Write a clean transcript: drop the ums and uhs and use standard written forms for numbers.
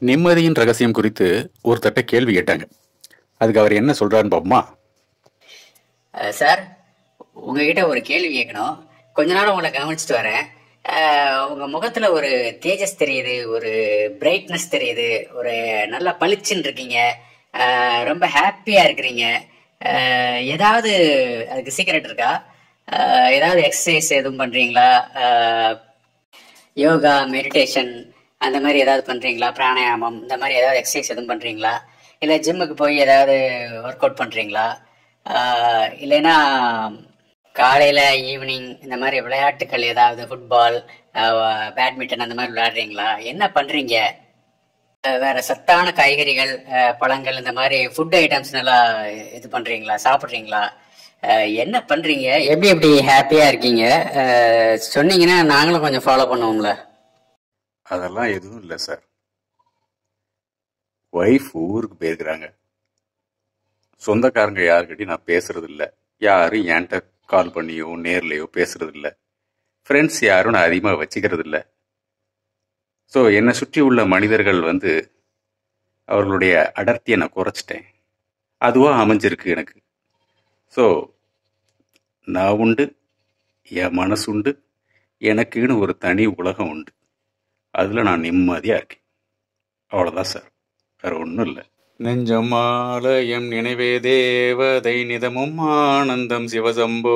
நிம்மதியின் ரகசியம் குறித்து ஒருத்தட்ட கேள்வி கேட்டாங்க. அதுக்கு அவர் என்ன சொல்றாருன்னு பாப்போமா? சார், உங்ககிட்ட ஒரு கேள்வி கேட்கணும். கொஞ்ச நாள் உங்களை கவனிச்சுட்டு வரேன். உங்க முகத்துல ஒரு தேஜஸ் தெரியுது, ஒரு பிரைட்னஸ் தெரியுது, ஒரு நல்லா பளிச்சுன்னு இருக்கீங்க, ரொம்ப ஹாப்பியா இருக்கிறீங்க. ஏதாவது அதுக்கு சீக்கிரட் இருக்கா? ஏதாவது எக்ஸசைஸ் எதுவும் பண்றீங்களா? யோகா, மெடிடேஷன் அந்த மாதிரி ஏதாவது பண்றீங்களா? பிராணாயாமம் இந்த மாதிரி ஏதாவது எக்ஸசைஸ் எதுவும் பண்றீங்களா? இல்ல ஜிம்முக்கு போய் ஏதாவது ஒர்க் அவுட் பண்றீங்களா? இல்லைன்னா காலையில ஈவினிங் இந்த மாதிரி விளையாட்டுகள் ஏதாவது ஃபுட்பால், பேட்மிண்டன் அந்த மாதிரி விளையாடுறீங்களா? என்ன பண்றீங்க? வேற சத்தான காய்கறிகள், பழங்கள் இந்த மாதிரி ஃபுட் ஐட்டம்ஸ் நல்லா இது பண்றீங்களா, சாப்பிட்றீங்களா? என்ன பண்றீங்க? எப்படி எப்படி ஹாப்பியா இருக்கீங்க? சொன்னீங்கன்னா நாங்களும் கொஞ்சம் ஃபாலோ பண்ணுவோம்ல. அதெல்லாம் எதுவும் இல்லை சார். ஒய்ஃப் ஊருக்கு போயிருக்கிறாங்க. சொந்தக்காரங்க யாருக்கிட்டையும் நான் பேசுறது இல்லை. யாரும் என்கிட்ட கால் பண்ணியோ நேர்லையோ பேசுறது இல்லை. ஃப்ரெண்ட்ஸ் யாரும் நான் அதிகமாக வச்சுக்கிறது இல்லை. ஸோ என்னை சுற்றி உள்ள மனிதர்கள் அவர்களுடைய அடர்த்தியை நான் குறைச்சிட்டேன். அதுவாக அமைஞ்சிருக்கு எனக்கு. ஸோ நான் உண்டு, என் மனசு உண்டு, எனக்குன்னு ஒரு தனி உலகம் உண்டு. அதில் நான் நிம்மதியாக இருக்கேன். அவ்வளோதான் சார், வேற ஒன்றும் இல்லை. நெஞ்சமாலயம் நினைவே தேவதை நிதமும் ஆனந்தம் சிவசம்போ.